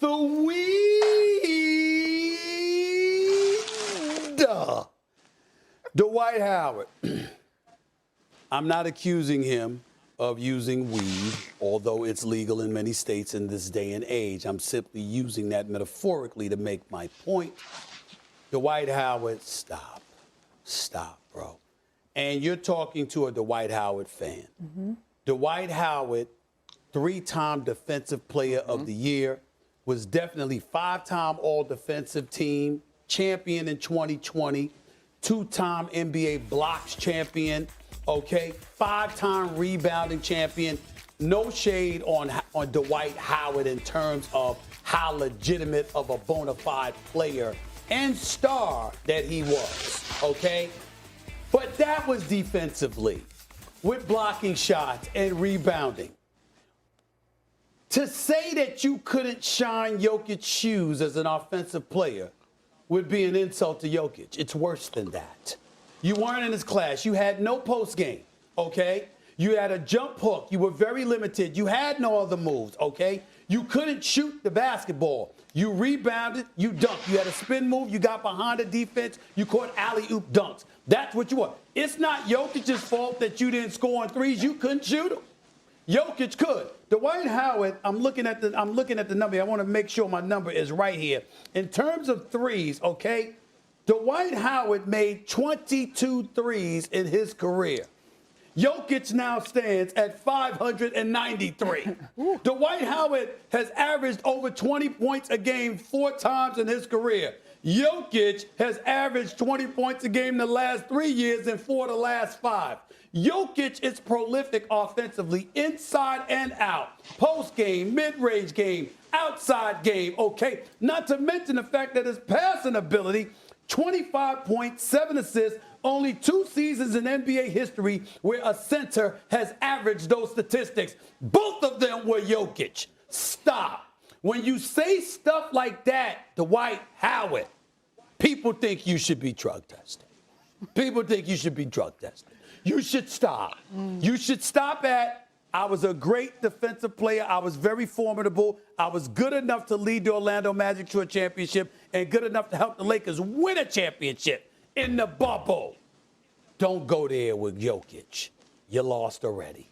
the weed. Dwight Howard. I'm not accusing him of using weed, although it's legal in many states in this day and age. I'm simply using that metaphorically to make my point. Dwight Howard, stop. Stop, bro. And you're talking to a Dwight Howard fan. Mm-hmm. Dwight Howard, 3-time Defensive Player of the Year, was definitely 5-time All-Defensive Team, champion in 2020, 2-time NBA blocks champion, okay, 5-time rebounding champion. No shade on Dwight Howard in terms of how legitimate of a bona fide player and star that he was, okay? But that was defensively, with blocking shots and rebounding. To say that you couldn't shine Jokic's shoes as an offensive player would be an insult to Jokic. It's worse than that. You weren't in his class. You had no post game, okay? You had a jump hook. You were very limited. You had no other moves, okay? You couldn't shoot the basketball. You rebounded, you dunked. You had a spin move, you got behind the defense, you caught alley-oop dunks. That's what you want. It's not Jokic's fault that you didn't score on threes. You couldn't shoot them. Jokic could. Dwight Howard, I'm looking at the number. I want to make sure my number is right here. In terms of threes, okay, Dwight Howard made 22 threes in his career. Jokic now stands at 593. Dwight Howard has averaged over 20 points a game 4 times in his career. Jokic has averaged 20 points a game the last 3 years and 4 the last 5. Jokic is prolific offensively, inside and out. Post game, mid-range game, outside game, okay? Not to mention the fact that his passing ability, 25 points, 7 assists, only 2 seasons in NBA history where a center has averaged those statistics. Both of them were Jokic. Stop. When you say stuff like that, Dwight Howard, people think you should be drug tested. People think you should be drug tested. You should stop. You should stop at, I was a great defensive player. I was very formidable. I was good enough to lead the Orlando Magic to a championship and good enough to help the Lakers win a championship in the bubble. Don't go there with Jokic. You lost already.